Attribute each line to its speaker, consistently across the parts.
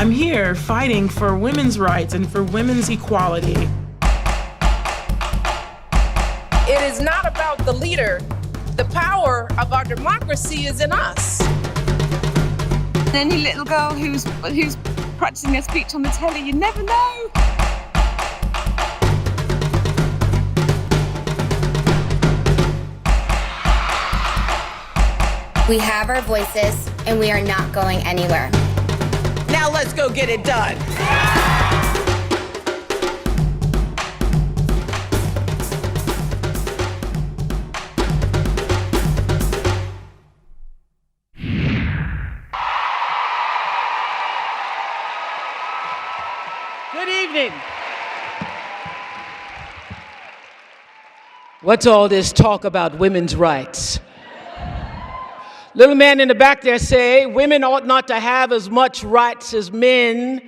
Speaker 1: I'm here fighting for women's rights and for women's equality.
Speaker 2: It is not about the leader. The power of our democracy is in us.
Speaker 3: Any little girl who's practicing their speech on the telly, you never know.
Speaker 4: We have our voices, and we are not going anywhere.
Speaker 2: Now let's go get it done.
Speaker 5: Good evening. What's all this talk about women's rights? Little man in the back there say women ought not to have as much rights as men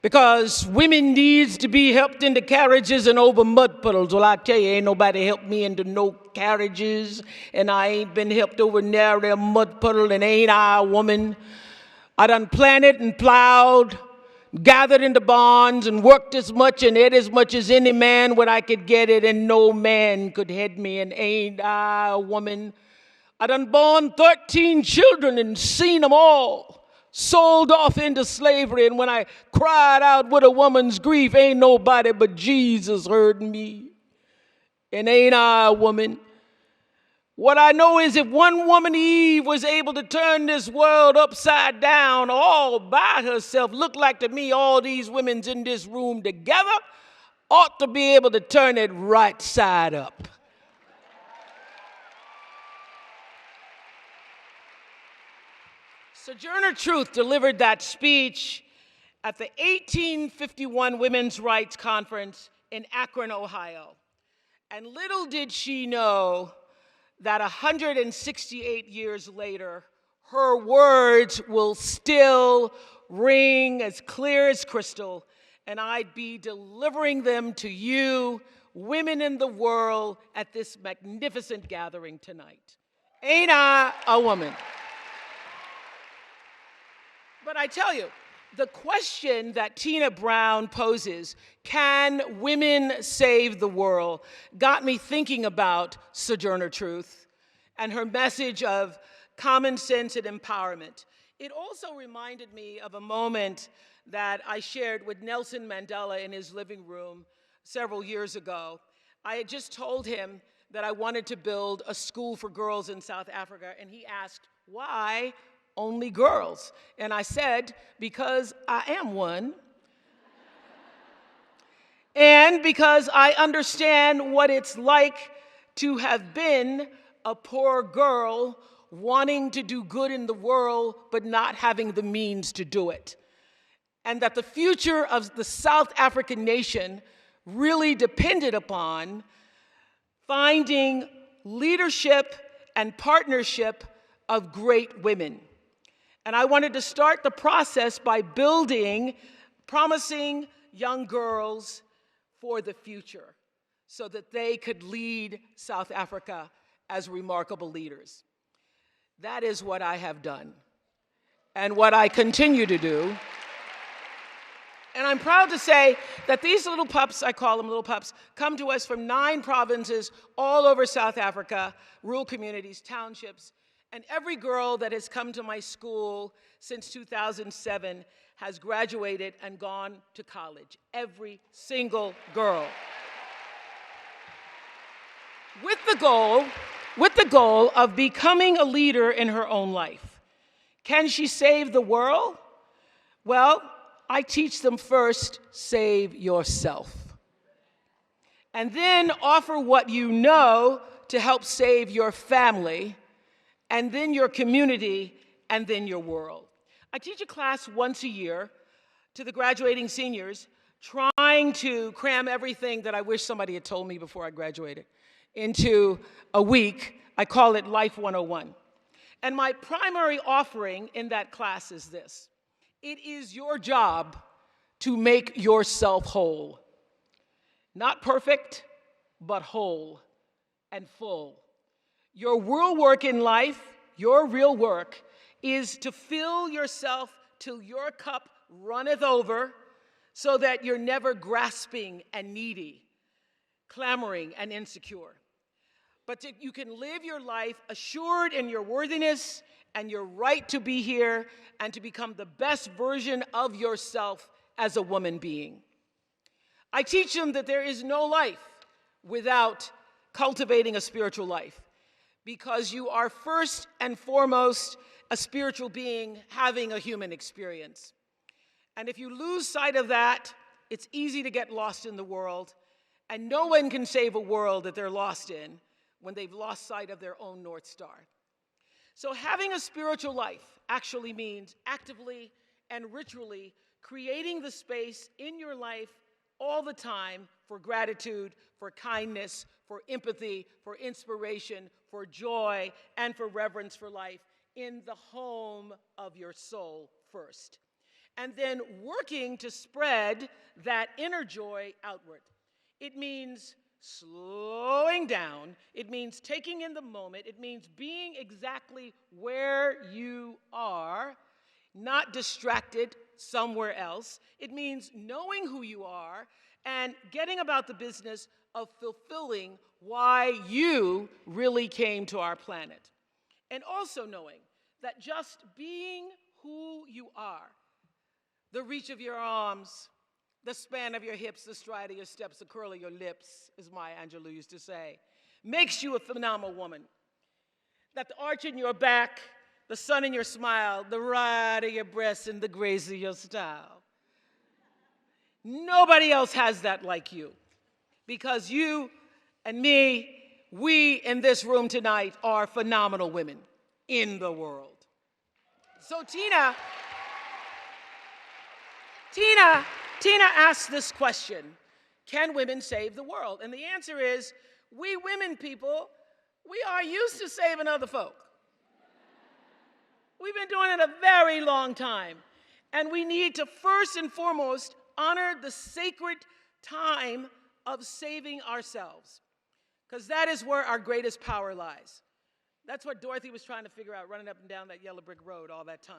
Speaker 5: because women needs to be helped into carriages and over mud puddles. Well, I tell you, ain't nobody helped me into no carriages, and I ain't been helped over nary a mud puddle, and ain't I a woman? I done planted and plowed, gathered into barns, and worked as much and ate as much as any man when I could get it, and no man could head me, and ain't I a woman? I done born 13 children and seen them all sold off into slavery, and when I cried out with a woman's grief, ain't nobody but Jesus heard me. And ain't I a woman? What I know is if one woman, Eve, was able to turn this world upside down all by herself, look like to me all these women's in this room together ought to be able to turn it right side up. Sojourner Truth delivered that speech at the 1851 Women's Rights Conference in Akron, Ohio. And little did she know that 168 years later, her words will still ring as clear as crystal, and I'd be delivering them to you, women in the world, at this magnificent gathering tonight. Ain't I a woman? But I tell you, the question that Tina Brown poses, can women save the world, got me thinking about Sojourner Truth and her message of common sense and empowerment. It also reminded me of a moment that I shared with Nelson Mandela in his living room several years ago. I had just told him that I wanted to build a school for girls in South Africa, and he asked, why only girls? And I said, because I am one. And because I understand what it's like to have been a poor girl wanting to do good in the world, but not having the means to do it. And that the future of the South African nation really depended upon finding leadership and partnership of great women. And I wanted to start the process by building promising young girls for the future so that they could lead South Africa as remarkable leaders. That is what I have done and what I continue to do. And I'm proud to say that these little pups, I call them little pups, come to us from 9 provinces all over South Africa, rural communities, townships. And every girl that has come to my school since 2007 has graduated and gone to college. Every single girl. With the goal of becoming a leader in her own life. Can she save the world? Well, I teach them first, save yourself. And then offer what you know to help save your family, and then your community, and then your world. I teach a class once a year to the graduating seniors, trying to cram everything that I wish somebody had told me before I graduated into a week. I call it Life 101. And my primary offering in that class is this. It is your job to make yourself whole. Not perfect, but whole and full. Your real work in life, your real work, is to fill yourself till your cup runneth over, so that you're never grasping and needy, clamoring and insecure. But you can live your life assured in your worthiness and your right to be here and to become the best version of yourself as a woman being. I teach them that there is no life without cultivating a spiritual life, because you are first and foremost a spiritual being having a human experience. And if you lose sight of that, it's easy to get lost in the world, and no one can save a world that they're lost in when they've lost sight of their own North Star. So having a spiritual life actually means actively and ritually creating the space in your life all the time for gratitude, for kindness, for empathy, for inspiration, for joy, and for reverence for life in the home of your soul first. And then working to spread that inner joy outward. It means slowing down. It means taking in the moment. It means being exactly where you are, not distracted somewhere else. It means knowing who you are and getting about the business of fulfilling why you really came to our planet. And also knowing that just being who you are, the reach of your arms, the span of your hips, the stride of your steps, the curl of your lips, as Maya Angelou used to say, makes you a phenomenal woman. That the arch in your back, the sun in your smile, the ride of your breasts, and the grace of your style. Nobody else has that like you, because you and me, we in this room tonight are phenomenal women in the world. So Tina asked this question: can women save the world? And the answer is, we women people, we are used to saving other folk. We've been doing it a very long time. And we need to first and foremost honor the sacred time of saving ourselves, because that is where our greatest power lies. That's what Dorothy was trying to figure out, running up and down that yellow brick road all that time.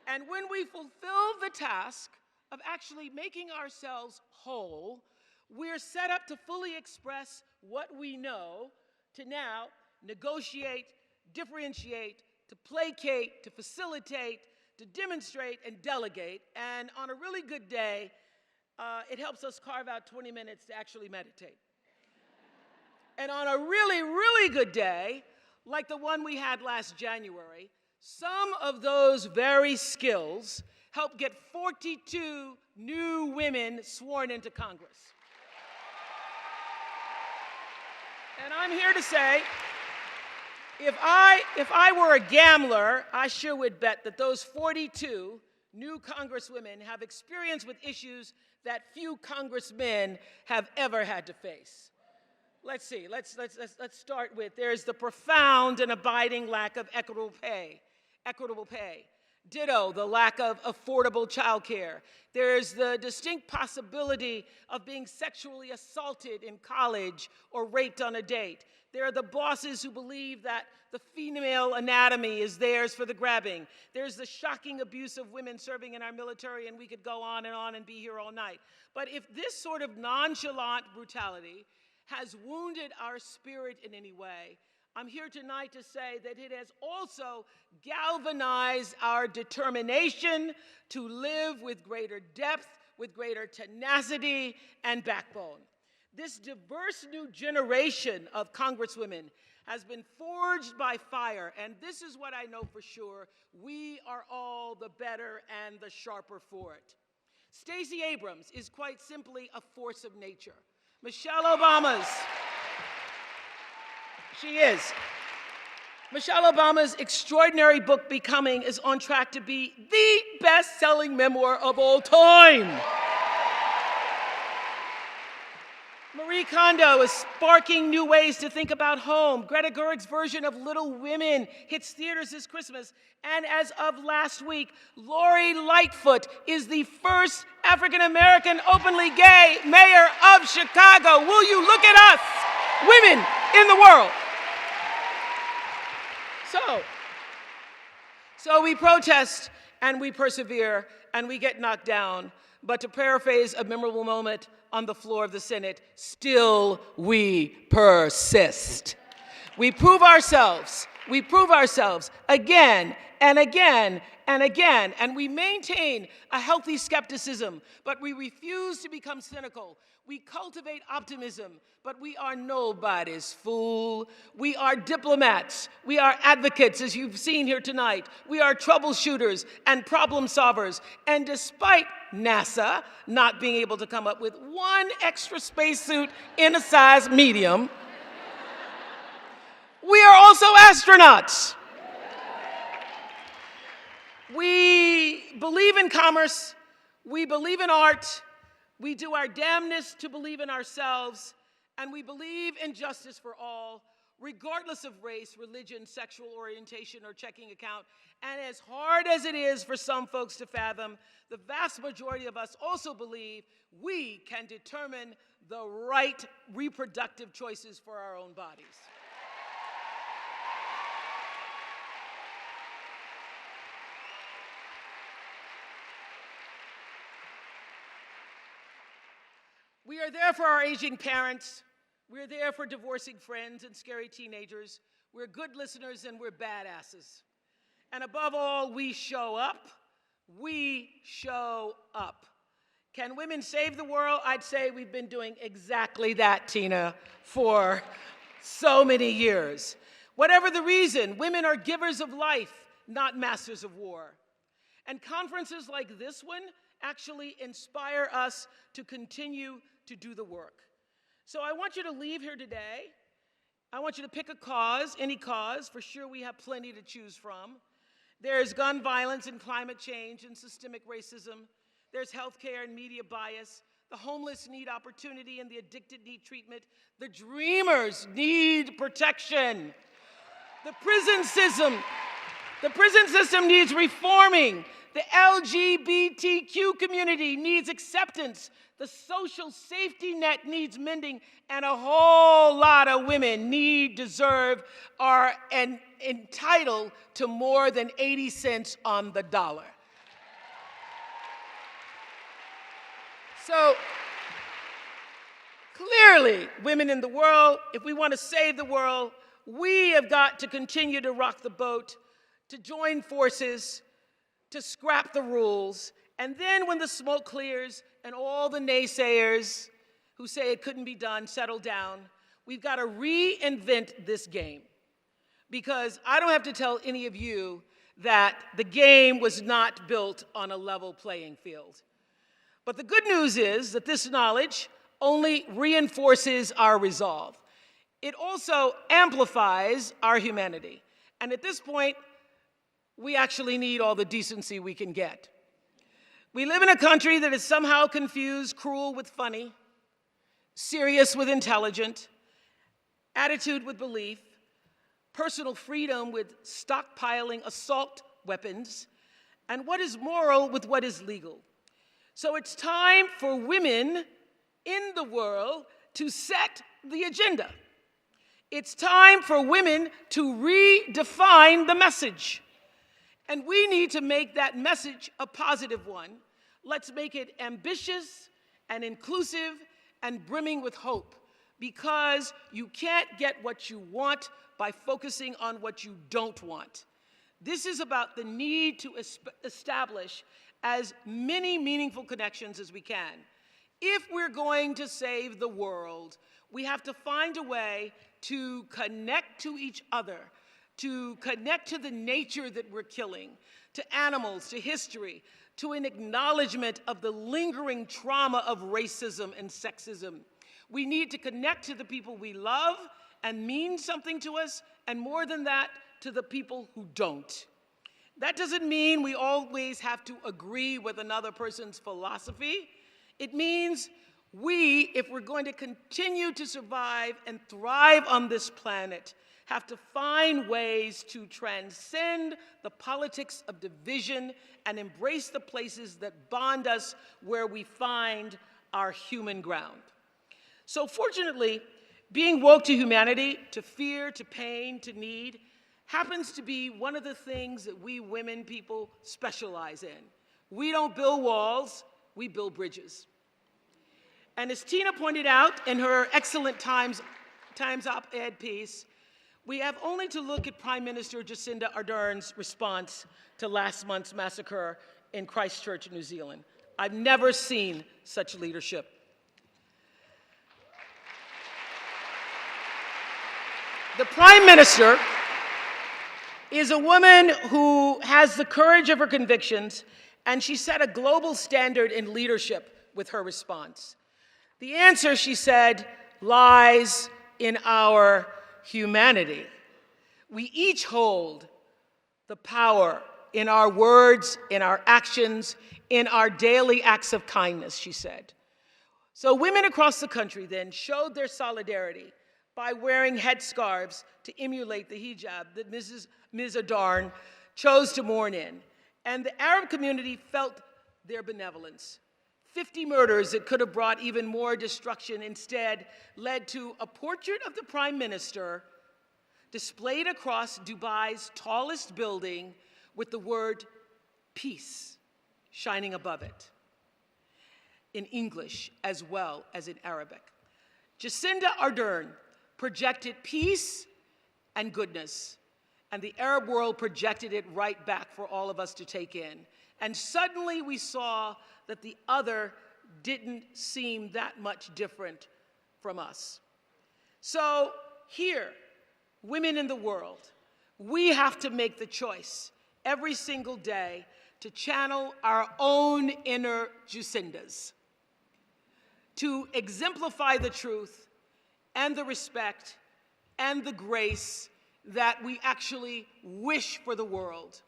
Speaker 5: And when we fulfill the task of actually making ourselves whole, we're set up to fully express what we know, to now negotiate, differentiate, to placate, to facilitate, to demonstrate, and delegate. And on a really good day, it helps us carve out 20 minutes to actually meditate. And on a really, really good day, like the one we had last January, some of those very skills helped get 42 new women sworn into Congress. And I'm here to say, if I were a gambler, I sure would bet that those 42 new congresswomen have experience with issues that few congressmen have ever had to face. Let's see, let's start with, there's the profound and abiding lack of equitable pay. Ditto, the lack of affordable childcare. There's the distinct possibility of being sexually assaulted in college or raped on a date. There are the bosses who believe that the female anatomy is theirs for the grabbing. There's the shocking abuse of women serving in our military, and we could go on and be here all night. But if this sort of nonchalant brutality has wounded our spirit in any way, I'm here tonight to say that it has also galvanized our determination to live with greater depth, with greater tenacity and backbone. This diverse new generation of congresswomen has been forged by fire, and this is what I know for sure: we are all the better and the sharper for it. Stacey Abrams is quite simply a force of nature. Michelle Obama's extraordinary book, Becoming, is on track to be the best-selling memoir of all time. Marie Kondo is sparking new ways to think about home. Greta Gerwig's version of Little Women hits theaters this Christmas. And as of last week, Lori Lightfoot is the first African-American openly gay mayor of Chicago. Will you look at us, women in the world? So we protest and we persevere, and we get knocked down. But to paraphrase a memorable moment on the floor of the Senate, still we persist. We prove ourselves again and again and again, and we maintain a healthy skepticism, but we refuse to become cynical. We cultivate optimism, but we are nobody's fool. We are diplomats. We are advocates, as you've seen here tonight. We are troubleshooters and problem solvers. And despite NASA not being able to come up with one extra spacesuit in a size medium, we are also astronauts. We believe in commerce. We believe in art. We do our damnedest to believe in ourselves, and we believe in justice for all, regardless of race, religion, sexual orientation, or checking account. And as hard as it is for some folks to fathom, the vast majority of us also believe we can determine the right reproductive choices for our own bodies. We are there for our aging parents. We're there for divorcing friends and scary teenagers. We're good listeners and we're badasses. And above all, we show up. We show up. Can women save the world? I'd say we've been doing exactly that, Tina, for so many years. Whatever the reason, women are givers of life, not masters of war. And conferences like this one actually inspire us to continue to do the work. So I want you to leave here today. I want you to pick a cause, any cause. For sure, we have plenty to choose from. There's gun violence and climate change and systemic racism. There's healthcare and media bias. The homeless need opportunity and the addicted need treatment. The dreamers need protection. The prison system needs reforming. The LGBTQ community needs acceptance. The social safety net needs mending, and a whole lot of women deserve, are entitled to more than 80 cents on the dollar. So clearly, women in the world, if we want to save the world, we have got to continue to rock the boat, to join forces, to scrap the rules, and then when the smoke clears and all the naysayers who say it couldn't be done settle down, we've got to reinvent this game. Because I don't have to tell any of you that the game was not built on a level playing field. But the good news is that this knowledge only reinforces our resolve. It also amplifies our humanity. And at this point, we actually need all the decency we can get. We live in a country that has somehow confused cruel with funny, serious with intelligent, attitude with belief, personal freedom with stockpiling assault weapons, and what is moral with what is legal. So it's time for women in the world to set the agenda. It's time for women to redefine the message. And we need to make that message a positive one. Let's make it ambitious and inclusive and brimming with hope, because you can't get what you want by focusing on what you don't want. This is about the need to establish as many meaningful connections as we can. If we're going to save the world, we have to find a way to connect to each other, to connect to the nature that we're killing, to animals, to history, to an acknowledgement of the lingering trauma of racism and sexism. We need to connect to the people we love and mean something to us, and more than that, to the people who don't. That doesn't mean we always have to agree with another person's philosophy. It means we, if we're going to continue to survive and thrive on this planet, have to find ways to transcend the politics of division and embrace the places that bond us, where we find our human ground. So fortunately, being woke to humanity, to fear, to pain, to need, happens to be one of the things that we women people specialize in. We don't build walls, we build bridges. And as Tina pointed out in her excellent Times op-ed piece, we have only to look at Prime Minister Jacinda Ardern's response to last month's massacre in Christchurch, New Zealand. I've never seen such leadership. The Prime Minister is a woman who has the courage of her convictions, and she set a global standard in leadership with her response. The answer, she said, lies in our humanity. We each hold the power in our words, in our actions, in our daily acts of kindness, she said. So women across the country then showed their solidarity by wearing headscarves to emulate the hijab that Ms. Ardern chose to mourn in. And the Arab community felt their benevolence. 50 murders that could have brought even more destruction instead led to a portrait of the Prime Minister displayed across Dubai's tallest building with the word peace shining above it, in English as well as in Arabic. Jacinda Ardern projected peace and goodness, and the Arab world projected it right back for all of us to take in. And suddenly we saw that the other didn't seem that much different from us. So here, women in the world, we have to make the choice every single day to channel our own inner Jacindas, to exemplify the truth and the respect and the grace that we actually wish for the world.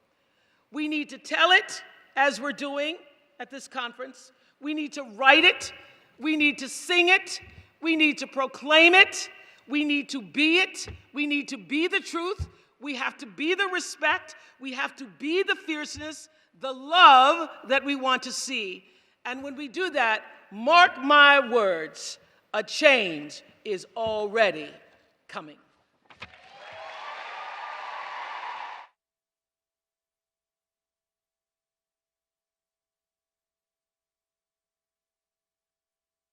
Speaker 5: We need to tell it, as we're doing at this conference. We need to write it. We need to sing it. We need to proclaim it. We need to be it. We need to be the truth. We have to be the respect. We have to be the fierceness, the love that we want to see. And when we do that, mark my words, a change is already coming.